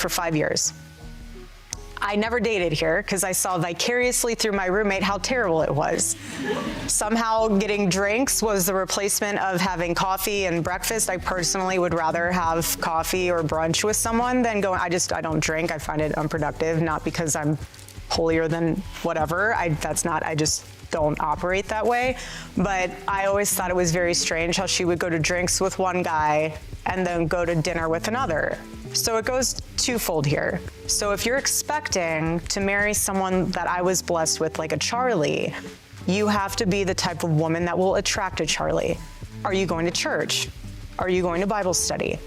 for 5 years. I never dated here because I saw vicariously through my roommate how terrible it was. Somehow getting drinks was the replacement of having coffee and breakfast. I personally would rather have coffee or brunch with someone than I don't drink. I find it unproductive, not because I'm holier than whatever. I just don't operate that way. But I always thought it was very strange how she would go to drinks with one guy and then go to dinner with another. So it goes twofold here. So if you're expecting to marry someone that I was blessed with, like a Charlie, you have to be the type of woman that will attract a Charlie. Are you going to church? Are you going to Bible study?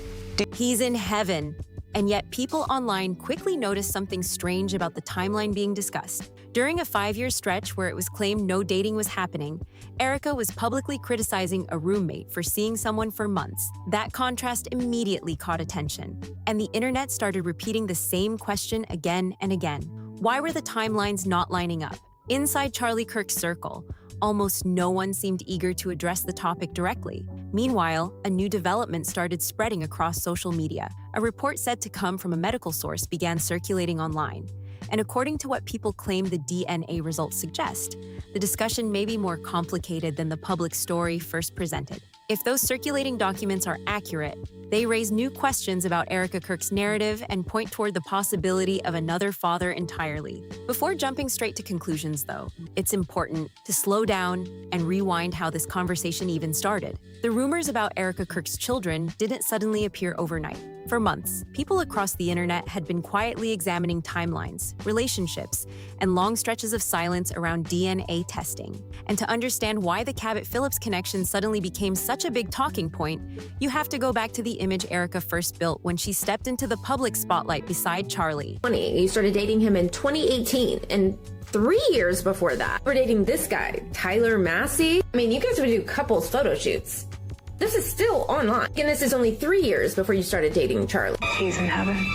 He's in heaven. And yet people online quickly noticed something strange about the timeline being discussed. During a 5-year stretch where it was claimed no dating was happening, Erika was publicly criticizing a roommate for seeing someone for months. That contrast immediately caught attention, and the internet started repeating the same question again and again. Why were the timelines not lining up? Inside Charlie Kirk's circle, almost no one seemed eager to address the topic directly. Meanwhile, a new development started spreading across social media. A report said to come from a medical source began circulating online. And according to what people claim the DNA results suggest, the discussion may be more complicated than the public story first presented. If those circulating documents are accurate, they raise new questions about Erika Kirk's narrative and point toward the possibility of another father entirely. Before jumping straight to conclusions, though, it's important to slow down and rewind how this conversation even started. The rumors about Erika Kirk's children didn't suddenly appear overnight. For months, people across the internet had been quietly examining timelines, relationships, and long stretches of silence around DNA testing. And to understand why the Cabot Phillips connection suddenly became such a big talking point, you have to go back to the image Erika first built when she stepped into the public spotlight beside Charlie. You started dating him in 2018, and 3 years before that, we're dating this guy, Tyler Massey. I mean, you guys would do couples photo shoots. This is still online. And this is only 3 years before you started dating Charlie. He's in heaven.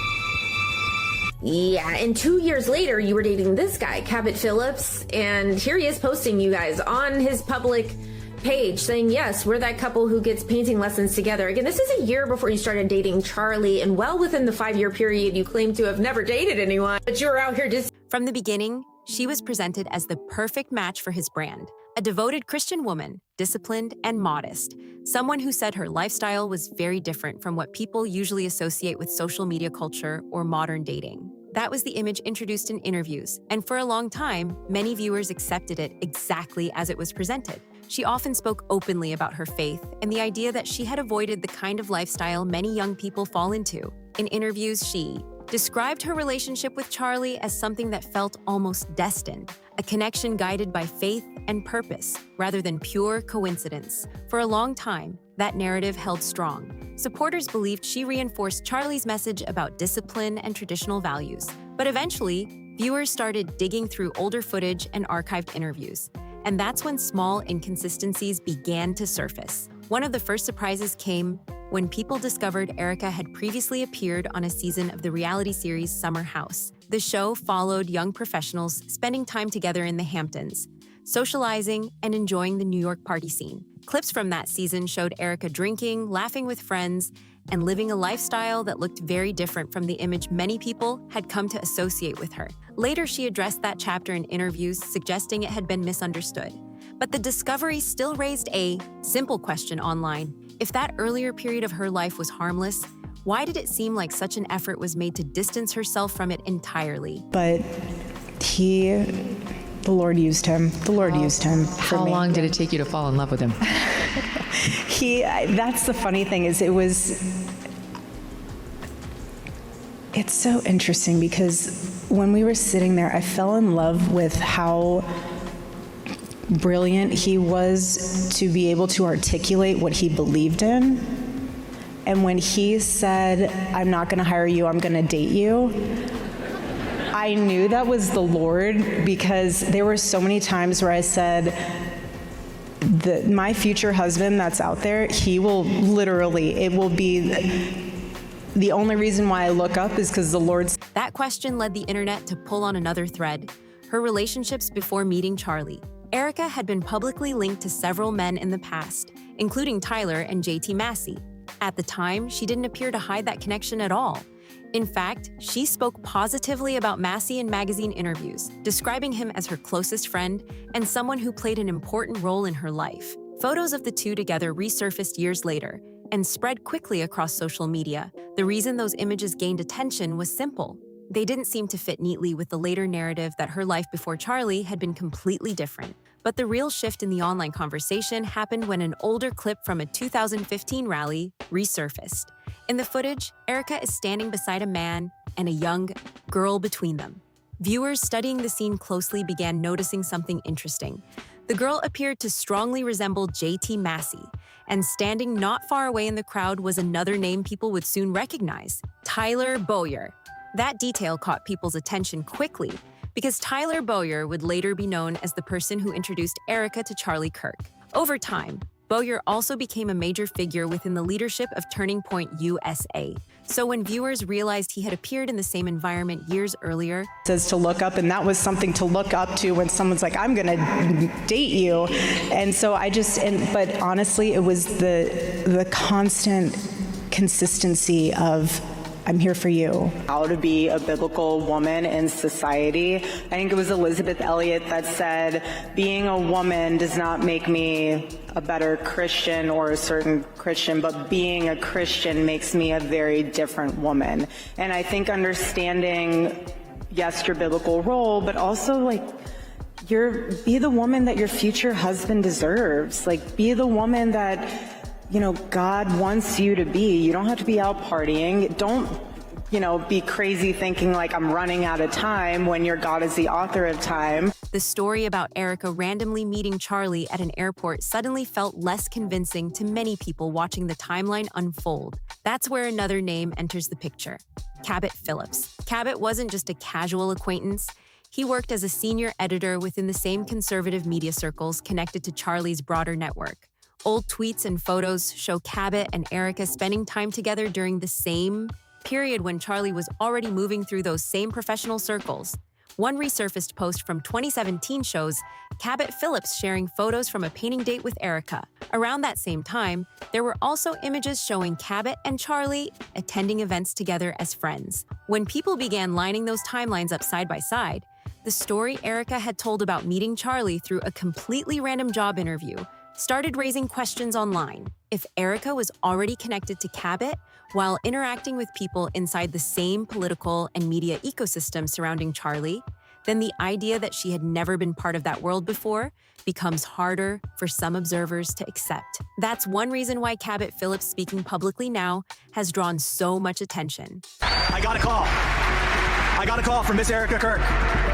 Yeah, and 2 years later, you were dating this guy, Cabot Phillips, and here he is posting you guys on his public page saying, yes, we're that couple who gets painting lessons together. Again, this is a year before you started dating Charlie, and well within the 5-year period you claim to have never dated anyone, but you were out here just... From the beginning, she was presented as the perfect match for his brand. A devoted Christian woman, disciplined and modest, someone who said her lifestyle was very different from what people usually associate with social media culture or modern dating. That was the image introduced in interviews, and for a long time, many viewers accepted it exactly as it was presented. She often spoke openly about her faith and the idea that she had avoided the kind of lifestyle many young people fall into. In interviews, she described her relationship with Charlie as something that felt almost destined, a connection guided by faith and purpose rather than pure coincidence. For a long time, that narrative held strong. Supporters believed she reinforced Charlie's message about discipline and traditional values. But eventually, viewers started digging through older footage and archived interviews. And that's when small inconsistencies began to surface. One of the first surprises came when people discovered Erika had previously appeared on a season of the reality series Summer House. The show followed young professionals spending time together in the Hamptons, socializing and enjoying the New York party scene. Clips from that season showed Erika drinking, laughing with friends, and living a lifestyle that looked very different from the image many people had come to associate with her. Later, she addressed that chapter in interviews, suggesting it had been misunderstood. But the discovery still raised a simple question online. If that earlier period of her life was harmless, why did it seem like such an effort was made to distance herself from it entirely? But the Lord used him. The Lord used him for me. How long did it take you to fall in love with him? That's the funny thing is it's so interesting because when we were sitting there, I fell in love with how brilliant he was to be able to articulate what he believed in. And when he said, I'm not going to hire you, I'm going to date you, I knew that was the Lord, because there were so many times where I said, my future husband that's out there, he will literally, it will be the only reason why I look up is because the Lord's... That question led the internet to pull on another thread, her relationships before meeting Charlie. Erika had been publicly linked to several men in the past, including Tyler and JT Massey. At the time, she didn't appear to hide that connection at all. In fact, she spoke positively about Massey in magazine interviews, describing him as her closest friend and someone who played an important role in her life. Photos of the two together resurfaced years later and spread quickly across social media. The reason those images gained attention was simple. They didn't seem to fit neatly with the later narrative that her life before Charlie had been completely different. But the real shift in the online conversation happened when an older clip from a 2015 rally resurfaced. In the footage, Erika is standing beside a man and a young girl between them. Viewers studying the scene closely began noticing something interesting. The girl appeared to strongly resemble J.T. Massey, and standing not far away in the crowd was another name people would soon recognize, Tyler Boyer. That detail caught people's attention quickly, because Tyler Boyer would later be known as the person who introduced Erika to Charlie Kirk. Over time, Boyer also became a major figure within the leadership of Turning Point USA. So when viewers realized he had appeared in the same environment years earlier, Says to look up, and that was something to look up to when someone's like, I'm gonna date you. And so but honestly, it was the constant consistency of, I'm here for you. How to be a biblical woman in society. I think it was Elizabeth Elliot that said, being a woman does not make me a better Christian or a certain Christian, but being a Christian makes me a very different woman. And I think understanding, yes, your biblical role, but also be the woman that your future husband deserves. Be the woman that, God wants you to be. You don't have to be out partying. Don't, be crazy thinking I'm running out of time when your God is the author of time. the story about Erika randomly meeting Charlie at an airport suddenly felt less convincing to many people watching the timeline unfold. That's where another name enters the picture: Cabot Phillips. Cabot wasn't just a casual acquaintance. He worked as a senior editor within the same conservative media circles connected to Charlie's broader network. Old tweets and photos show Cabot and Erika spending time together during the same period when Charlie was already moving through those same professional circles. One resurfaced post from 2017 shows Cabot Phillips sharing photos from a painting date with Erika. Around that same time, there were also images showing Cabot and Charlie attending events together as friends. When people began lining those timelines up side by side, the story Erika had told about meeting Charlie through a completely random job interview started raising questions online. If Erika was already connected to Cabot while interacting with people inside the same political and media ecosystem surrounding Charlie, then the idea that she had never been part of that world before becomes harder for some observers to accept. That's one reason why Cabot Phillips speaking publicly now has drawn so much attention. I got a call from Miss Erika Kirk,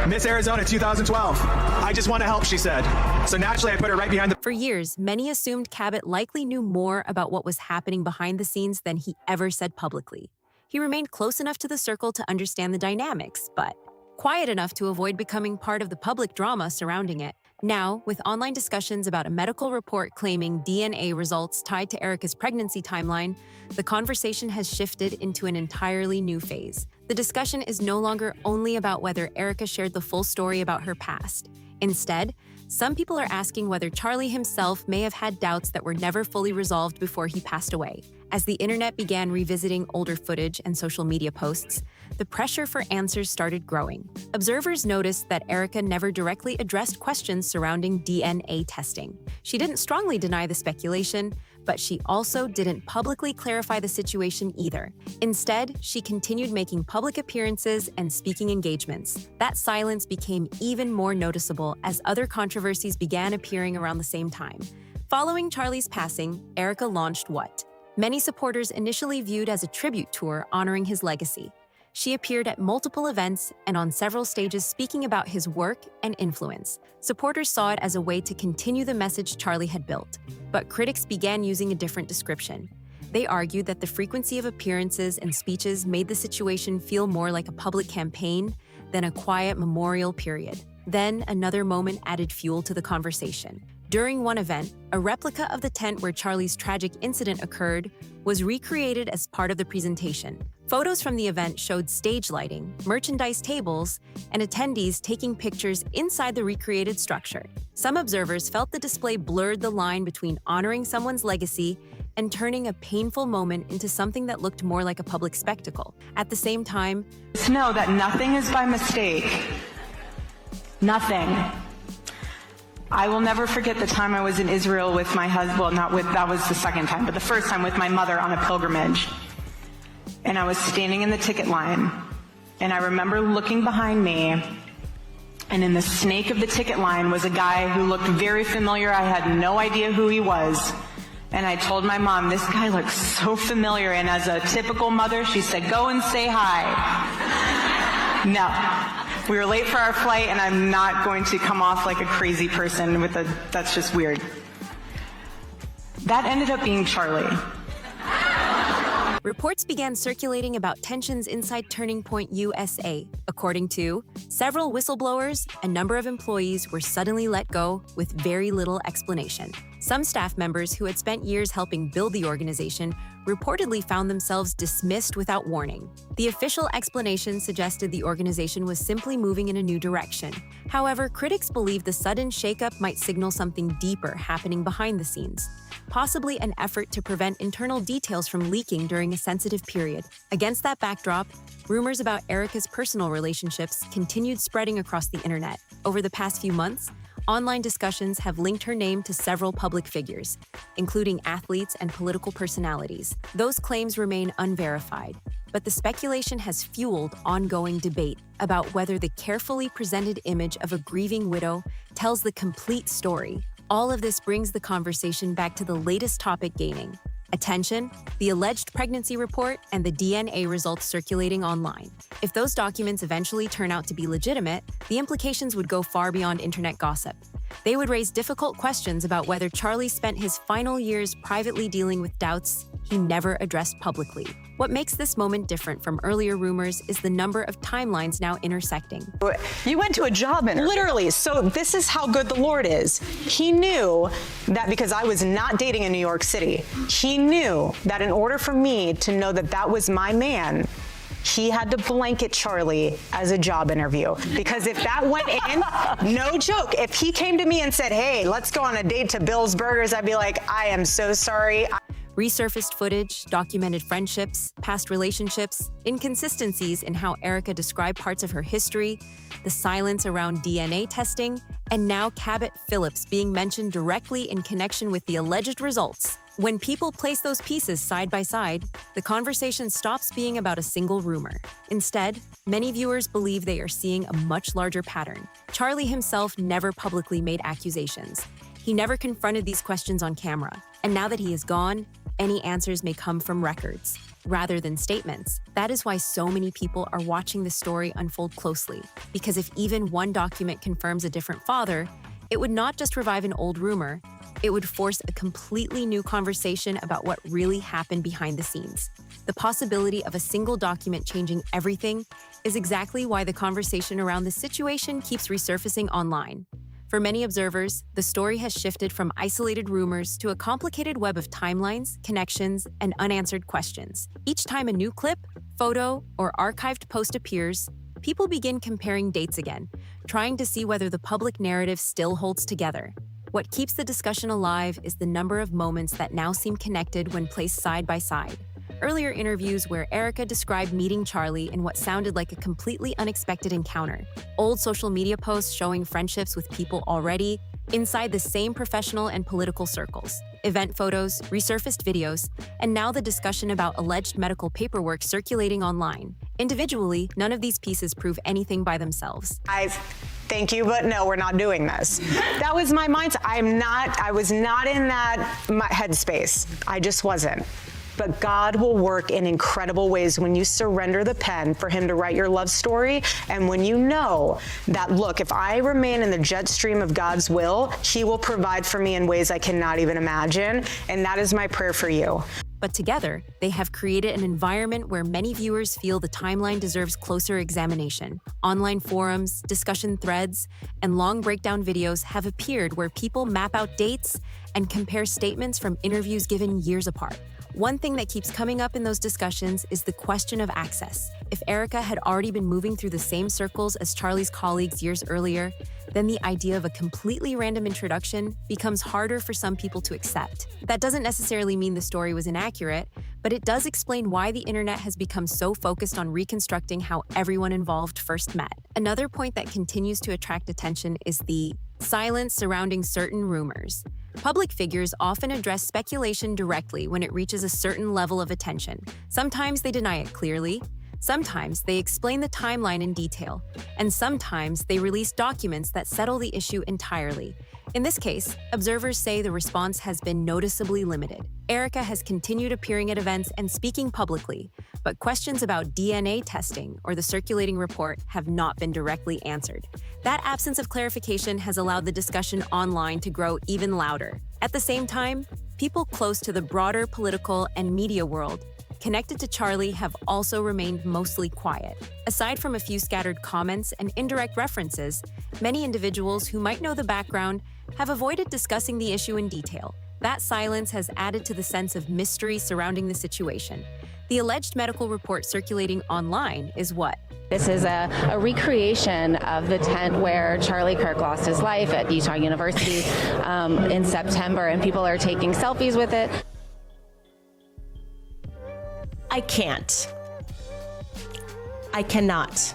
Miss Arizona 2012. I just want to help, she said. So naturally, I put her right behind the... For years, many assumed Cabot likely knew more about what was happening behind the scenes than he ever said publicly. He remained close enough to the circle to understand the dynamics, but quiet enough to avoid becoming part of the public drama surrounding it. Now, with online discussions about a medical report claiming DNA results tied to Erika's pregnancy timeline, the conversation has shifted into an entirely new phase. The discussion is no longer only about whether Erika shared the full story about her past. Instead, some people are asking whether Charlie himself may have had doubts that were never fully resolved before he passed away. As the internet began revisiting older footage and social media posts, the pressure for answers started growing. Observers noticed that Erika never directly addressed questions surrounding DNA testing. She didn't strongly deny the speculation, but she also didn't publicly clarify the situation either. Instead, she continued making public appearances and speaking engagements. That silence became even more noticeable as other controversies began appearing around the same time. Following Charlie's passing, Erika launched What? Many supporters initially viewed as a tribute tour honoring his legacy. She appeared at multiple events and on several stages speaking about his work and influence. Supporters saw it as a way to continue the message Charlie had built, but critics began using a different description. They argued that the frequency of appearances and speeches made the situation feel more like a public campaign than a quiet memorial period. Then another moment added fuel to the conversation. During one event, a replica of the tent where Charlie's tragic incident occurred was recreated as part of the presentation. Photos from the event showed stage lighting, merchandise tables, and attendees taking pictures inside the recreated structure. Some observers felt the display blurred the line between honoring someone's legacy and turning a painful moment into something that looked more like a public spectacle. At the same time, Just know that nothing is by mistake. Nothing. I will never forget the time I was in Israel with my husband. Well, that was the second time, but the first time with my mother on a pilgrimage. And I was standing in the ticket line. And I remember looking behind me, and in the snake of the ticket line was a guy who looked very familiar. I had no idea who he was. And I told my mom, this guy looks so familiar. And as a typical mother, she said, go and say hi. No. We were late for our flight, and I'm not going to come off like a crazy person that's just weird. That ended up being Charlie. reports began circulating about tensions inside Turning Point USA. According to several whistleblowers, a number of employees were suddenly let go with very little explanation. Some staff members who had spent years helping build the organization reportedly found themselves dismissed without warning. The official explanation suggested the organization was simply moving in a new direction. However, critics believe the sudden shakeup might signal something deeper happening behind the scenes, possibly an effort to prevent internal details from leaking during a sensitive period. Against that backdrop, rumors about Erika's personal relationships continued spreading across the internet. Over the past few months, online discussions have linked her name to several public figures, including athletes and political personalities. Those claims remain unverified, but the speculation has fueled ongoing debate about whether the carefully presented image of a grieving widow tells the complete story. All of this brings the conversation back to the latest topic gaining attention: the alleged pregnancy report and the DNA results circulating online. If those documents eventually turn out to be legitimate, the implications would go far beyond internet gossip. They would raise difficult questions about whether Charlie spent his final years privately dealing with doubts he never addressed publicly. What makes this moment different from earlier rumors is the number of timelines now intersecting. You went to a job interview. Literally. So this is how good the Lord is. He knew that because I was not dating in New York City, he knew that in order for me to know that that was my man, he had to blanket Charlie as a job interview. Because if that went in, no joke, if he came to me and said, hey, let's go on a date to Bill's Burgers, I'd be like, I am so sorry. Resurfaced footage, documented friendships, past relationships, inconsistencies in how Erika described parts of her history, the silence around DNA testing, and now Cabot Phillips being mentioned directly in connection with the alleged results. When people place those pieces side by side, the conversation stops being about a single rumor. Instead, many viewers believe they are seeing a much larger pattern. Charlie himself never publicly made accusations. He never confronted these questions on camera. And now that he is gone, any answers may come from records, rather than statements. That is why so many people are watching the story unfold closely. Because if even one document confirms a different father, it would not just revive an old rumor, it would force a completely new conversation about what really happened behind the scenes. The possibility of a single document changing everything is exactly why the conversation around the situation keeps resurfacing online. For many observers, the story has shifted from isolated rumors to a complicated web of timelines, connections, and unanswered questions. Each time a new clip, photo, or archived post appears, people begin comparing dates again, trying to see whether the public narrative still holds together. What keeps the discussion alive is the number of moments that now seem connected when placed side by side. Earlier interviews where Erika described meeting Charlie in what sounded like a completely unexpected encounter. Old social media posts showing friendships with people already inside the same professional and political circles. Event photos, resurfaced videos, and now the discussion about alleged medical paperwork circulating online. Individually, none of these pieces prove anything by themselves. Thank you, but no, we're not doing this. That was my mindset. I was not in that headspace. I just wasn't. But God will work in incredible ways when you surrender the pen for him to write your love story. And when you know that, look, if I remain in the jet stream of God's will, he will provide for me in ways I cannot even imagine. And that is my prayer for you. But together, they have created an environment where many viewers feel the timeline deserves closer examination. Online forums, discussion threads, and long breakdown videos have appeared where people map out dates and compare statements from interviews given years apart. One thing that keeps coming up in those discussions is the question of access. If Erika had already been moving through the same circles as Charlie's colleagues years earlier, then the idea of a completely random introduction becomes harder for some people to accept. That doesn't necessarily mean the story was inaccurate, but it does explain why the internet has become so focused on reconstructing how everyone involved first met. Another point that continues to attract attention is the silence surrounding certain rumors. Public figures often address speculation directly when it reaches a certain level of attention. Sometimes they deny it clearly, sometimes they explain the timeline in detail, and sometimes they release documents that settle the issue entirely. In this case, observers say the response has been noticeably limited. Erika has continued appearing at events and speaking publicly, but questions about DNA testing or the circulating report have not been directly answered. That absence of clarification has allowed the discussion online to grow even louder. At the same time, people close to the broader political and media world connected to Charlie have also remained mostly quiet. Aside from a few scattered comments and indirect references, many individuals who might know the background have avoided discussing the issue in detail. That silence has added to the sense of mystery surrounding the situation. The alleged medical report circulating online is what? This is a recreation of the tent where Charlie Kirk lost his life at Utah University in September, and people are taking selfies with it. I can't. I cannot.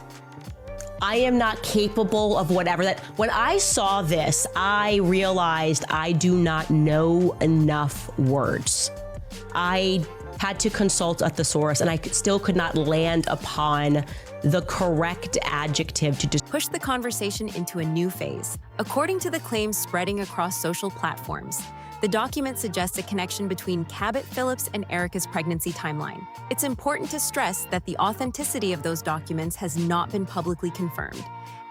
I am not capable of whatever that. When I saw this, I realized I do not know enough words. I had to consult a thesaurus, and I still could not land upon the correct adjective to push the conversation into a new phase. According to the claims spreading across social platforms, the document suggests a connection between Cabot Phillips and Erika's pregnancy timeline. It's important to stress that the authenticity of those documents has not been publicly confirmed.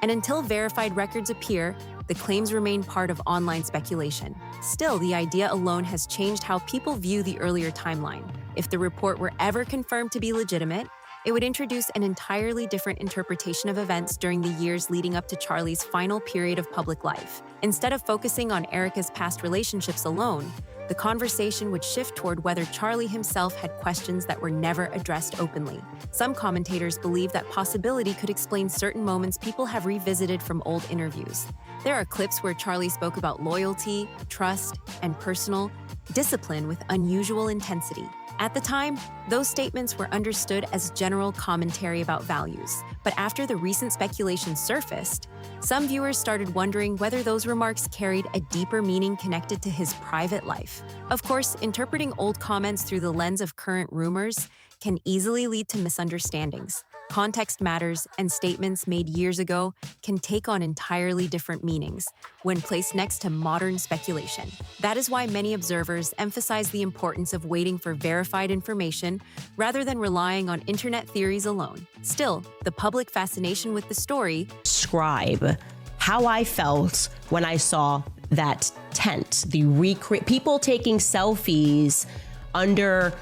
And until verified records appear, the claims remain part of online speculation. Still, the idea alone has changed how people view the earlier timeline. If the report were ever confirmed to be legitimate, it would introduce an entirely different interpretation of events during the years leading up to Charlie's final period of public life. Instead of focusing on Erika's past relationships alone, the conversation would shift toward whether Charlie himself had questions that were never addressed openly. Some commentators believe that possibility could explain certain moments people have revisited from old interviews. There are clips where Charlie spoke about loyalty, trust, and personal discipline with unusual intensity. At the time, those statements were understood as general commentary about values. But after the recent speculation surfaced, some viewers started wondering whether those remarks carried a deeper meaning connected to his private life. Of course, interpreting old comments through the lens of current rumors can easily lead to misunderstandings. Context matters, and statements made years ago can take on entirely different meanings when placed next to modern speculation. That is why many observers emphasize the importance of waiting for verified information rather than relying on internet theories alone. Still, the public fascination with the story describe how I felt when I saw that tent, people taking selfies under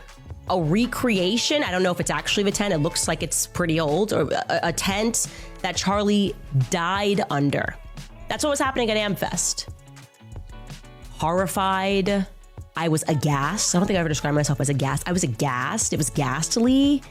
a recreation. I don't know if it's actually the tent. It looks like it's pretty old, or a tent that Charlie died under. That's what was happening at AmFest. Horrified. I was aghast. I don't think I ever described myself as aghast. I was aghast. It was ghastly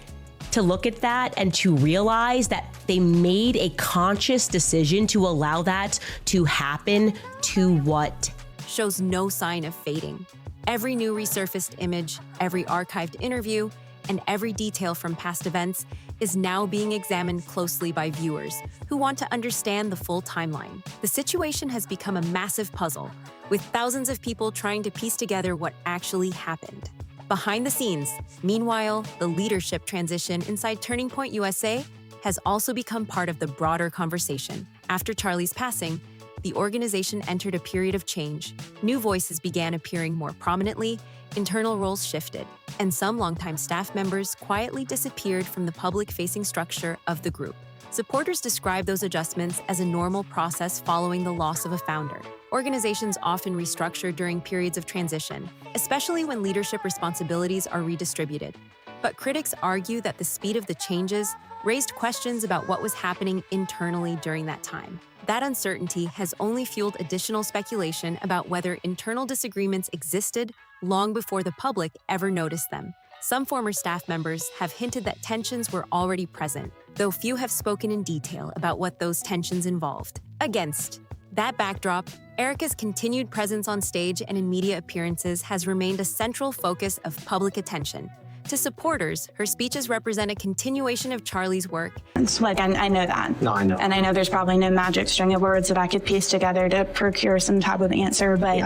to look at that and to realize that they made a conscious decision to allow that to happen to what shows no sign of fading. Every new resurfaced image, every archived interview, and every detail from past events is now being examined closely by viewers who want to understand the full timeline. The situation has become a massive puzzle, with thousands of people trying to piece together what actually happened. Behind the scenes, meanwhile, the leadership transition inside Turning Point USA has also become part of the broader conversation. After Charlie's passing, the organization entered a period of change. New voices began appearing more prominently, internal roles shifted, and some longtime staff members quietly disappeared from the public-facing structure of the group. Supporters describe those adjustments as a normal process following the loss of a founder. Organizations often restructure during periods of transition, especially when leadership responsibilities are redistributed. But critics argue that the speed of the changes raised questions about what was happening internally during that time. That uncertainty has only fueled additional speculation about whether internal disagreements existed long before the public ever noticed them. Some former staff members have hinted that tensions were already present, though few have spoken in detail about what those tensions involved. Against that backdrop, Erika's continued presence on stage and in media appearances has remained a central focus of public attention. To supporters, her speeches represent a continuation of Charlie's work. Like, I know that. No, I know. And I know there's probably no magic string of words that I could piece together to procure some type of answer. But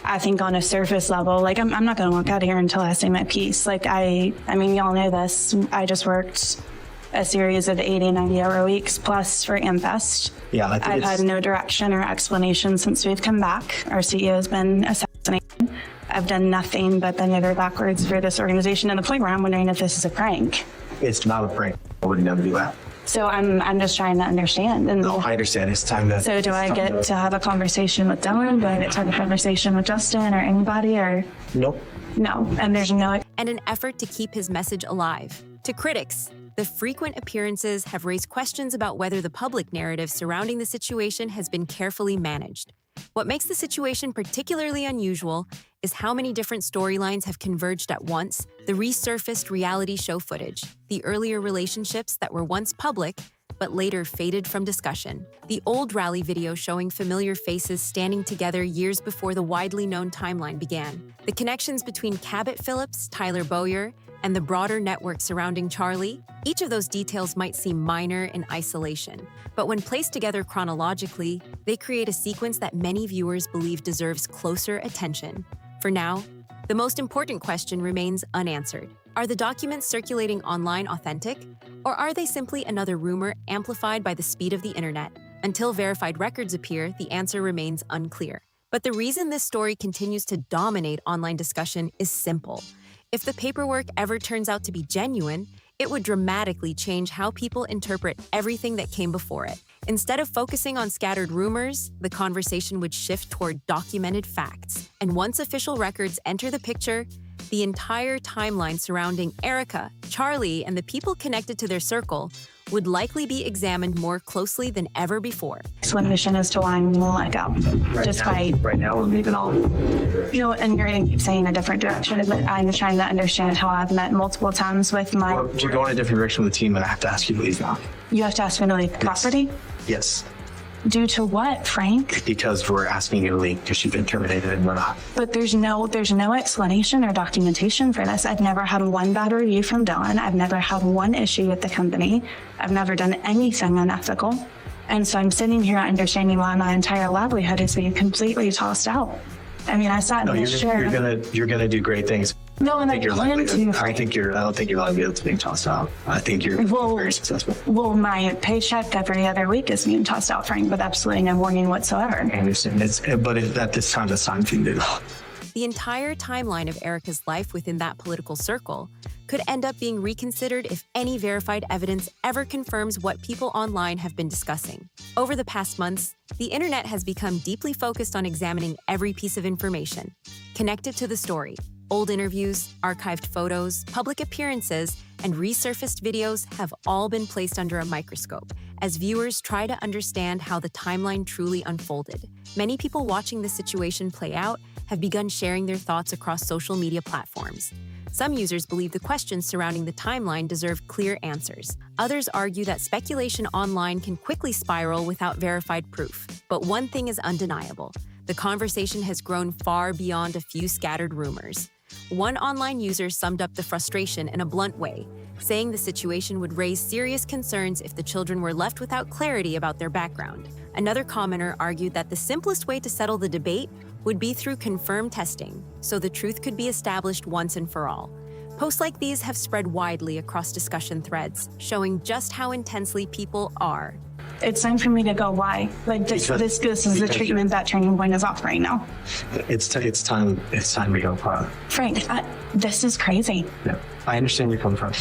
I think on a surface level, like, I'm not going to walk out of here until I say my piece. Like, I mean, y'all know this. I just worked a series of 80, 90-hour weeks plus for AmFest. Yeah, I think I've had no direction or explanation since we've come back. Our CEO has been assassinated. I've done nothing but bend over backwards for this organization, and the point where I'm wondering if this is a prank. It's not a prank. I would never do that. So I'm just trying to understand. And No, I understand. It's time to... so do I get to have a conversation with Dylan? Do I get to have a conversation with Justin or anybody? Or Nope. no? And there's no... And an effort to keep his message alive. To critics, the frequent appearances have raised questions about whether the public narrative surrounding the situation has been carefully managed. What makes the situation particularly unusual is how many different storylines have converged at once: the resurfaced reality show footage, the earlier relationships that were once public but later faded from discussion, the old rally video showing familiar faces standing together years before the widely known timeline began, the connections between Cabot Phillips, Tyler Bowyer, and the broader network surrounding Charlie. Each of those details might seem minor in isolation, but when placed together chronologically, they create a sequence that many viewers believe deserves closer attention. For now, the most important question remains unanswered. Are the documents circulating online authentic, or are they simply another rumor amplified by the speed of the internet? Until verified records appear, the answer remains unclear. But the reason this story continues to dominate online discussion is simple. If the paperwork ever turns out to be genuine, it would dramatically change how people interpret everything that came before it. Instead of focusing on scattered rumors, the conversation would shift toward documented facts. And once official records enter the picture, the entire timeline surrounding Erika, Charlie, and the people connected to their circle would likely be examined more closely than ever before. explanation as to why I'm going to let go. Right now, we're leaving all... And you're going to keep saying a different direction, but I'm trying to understand how I've met multiple times with my... We're going a different direction with the team, and I have to ask you to leave now. You have to ask me to leave property? Yes. Due to what, Frank? Because we're asking you to leave because you've been terminated and we're not. But there's no explanation or documentation for this. I've never had one bad review from Dylan. I've never had one issue with the company. I've never done anything unethical. And so I'm sitting here understanding why my entire livelihood is being completely tossed out. I mean, I sat in this chair. You're gonna do great things. No, and I plan to. I don't think your livelihood's being tossed out. I think you're very successful. Well, my paycheck every other week is being tossed out, Frank, with absolutely no warning whatsoever. I understand. But at this time, that's time for you to do. The entire timeline of Erika's life within that political circle could end up being reconsidered if any verified evidence ever confirms what people online have been discussing. Over the past months, the internet has become deeply focused on examining every piece of information connected to the story. Old interviews, archived photos, public appearances, and resurfaced videos have all been placed under a microscope as viewers try to understand how the timeline truly unfolded. Many people watching the situation play out have begun sharing their thoughts across social media platforms. Some users believe the questions surrounding the timeline deserve clear answers. Others argue that speculation online can quickly spiral without verified proof. But one thing is undeniable: the conversation has grown far beyond a few scattered rumors. One online user summed up the frustration in a blunt way, saying the situation would raise serious concerns if the children were left without clarity about their background. Another commenter argued that the simplest way to settle the debate would be through confirmed testing, so the truth could be established once and for all. Posts like these have spread widely across discussion threads, showing just how intensely people are. It's time for me to go. Why? Like this is the treatment that Turning Point is offering now. It's time to go. Frank, this is crazy. Yeah, I understand where you're coming from.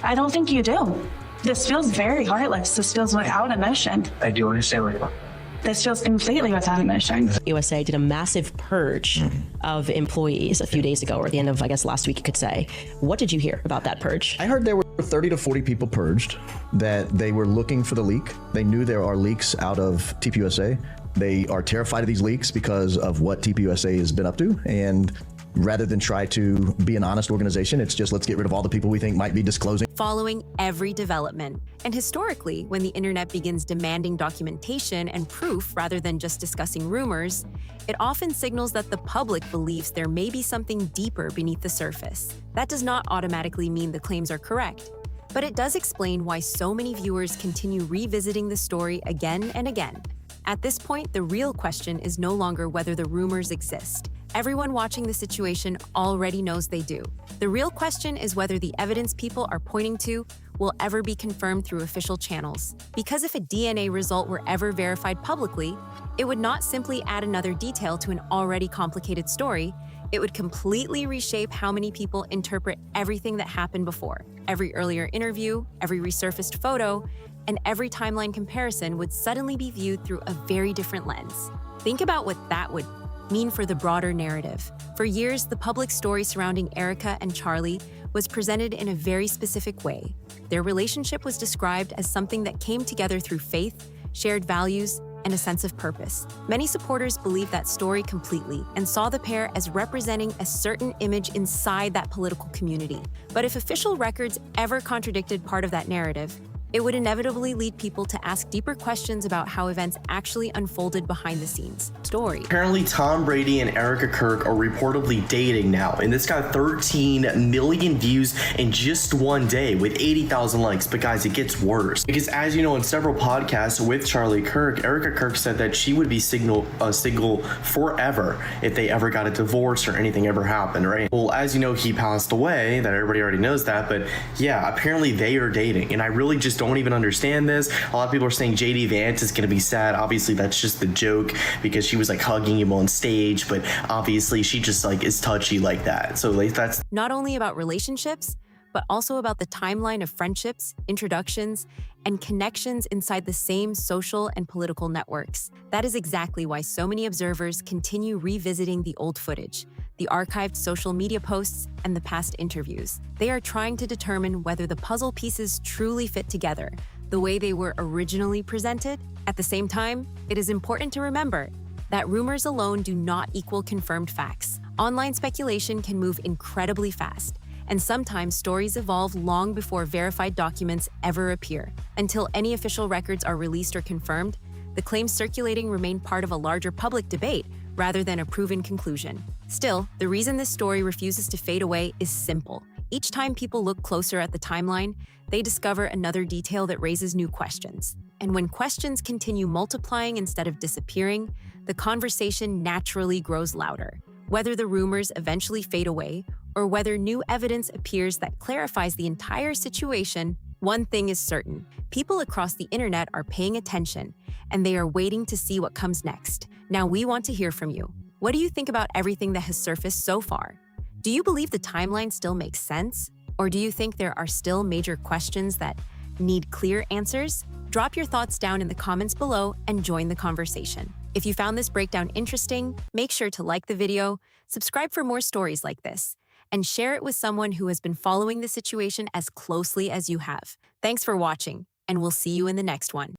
I don't think you do. This feels very heartless. This feels without emotion. I do understand where you're coming. This feels completely without emotion. USA did a massive purge of employees a few days ago, or at the end of, I guess, last week, you could say. What did you hear about that purge? I heard there were 30 to 40 people purged, that they were looking for the leak. They knew there are leaks out of TPUSA. They are terrified of these leaks because of what TPUSA has been up to. And rather than try to be an honest organization, it's just let's get rid of all the people we think might be disclosing. Following every development. And historically, when the internet begins demanding documentation and proof rather than just discussing rumors, it often signals that the public believes there may be something deeper beneath the surface. That does not automatically mean the claims are correct, but it does explain why so many viewers continue revisiting the story again and again. At this point, the real question is no longer whether the rumors exist. Everyone watching the situation already knows they do. The real question is whether the evidence people are pointing to will ever be confirmed through official channels. Because if a DNA result were ever verified publicly, it would not simply add another detail to an already complicated story, it would completely reshape how many people interpret everything that happened before. Every earlier interview, every resurfaced photo, and every timeline comparison would suddenly be viewed through a very different lens. Think about what that would mean for the broader narrative. For years, the public story surrounding Erika and Charlie was presented in a very specific way. Their relationship was described as something that came together through faith, shared values, and a sense of purpose. Many supporters believed that story completely and saw the pair as representing a certain image inside that political community. But if official records ever contradicted part of that narrative, it would inevitably lead people to ask deeper questions about how events actually unfolded behind the scenes. Story. Apparently, Tom Brady and Erika Kirk are reportedly dating now, and this got 13 million views in just one day with 80,000 likes. But guys, it gets worse. Because as you know, in several podcasts with Charlie Kirk, Erika Kirk said that she would be single forever if they ever got a divorce or anything ever happened, right? Well, as you know, he passed away, that everybody already knows that, but yeah, apparently they are dating, and I really just don't even understand this. A lot of people are saying JD Vance is going to be sad. Obviously, that's just the joke because she was like hugging him on stage, but obviously she just like is touchy like that. So like that's not only about relationships, but also about the timeline of friendships, introductions, and connections inside the same social and political networks. That is exactly why so many observers continue revisiting the old footage, the archived social media posts, and the past interviews. They are trying to determine whether the puzzle pieces truly fit together, the way they were originally presented. At the same time, it is important to remember that rumors alone do not equal confirmed facts. Online speculation can move incredibly fast, and sometimes stories evolve long before verified documents ever appear. Until any official records are released or confirmed, the claims circulating remain part of a larger public debate rather than a proven conclusion. Still, the reason this story refuses to fade away is simple. Each time people look closer at the timeline, they discover another detail that raises new questions. And when questions continue multiplying instead of disappearing, the conversation naturally grows louder. Whether the rumors eventually fade away, or whether new evidence appears that clarifies the entire situation, one thing is certain. People across the internet are paying attention, and they are waiting to see what comes next. Now we want to hear from you. What do you think about everything that has surfaced so far? Do you believe the timeline still makes sense? Or do you think there are still major questions that need clear answers? Drop your thoughts down in the comments below and join the conversation. If you found this breakdown interesting, make sure to like the video, subscribe for more stories like this, and share it with someone who has been following the situation as closely as you have. Thanks for watching, and we'll see you in the next one.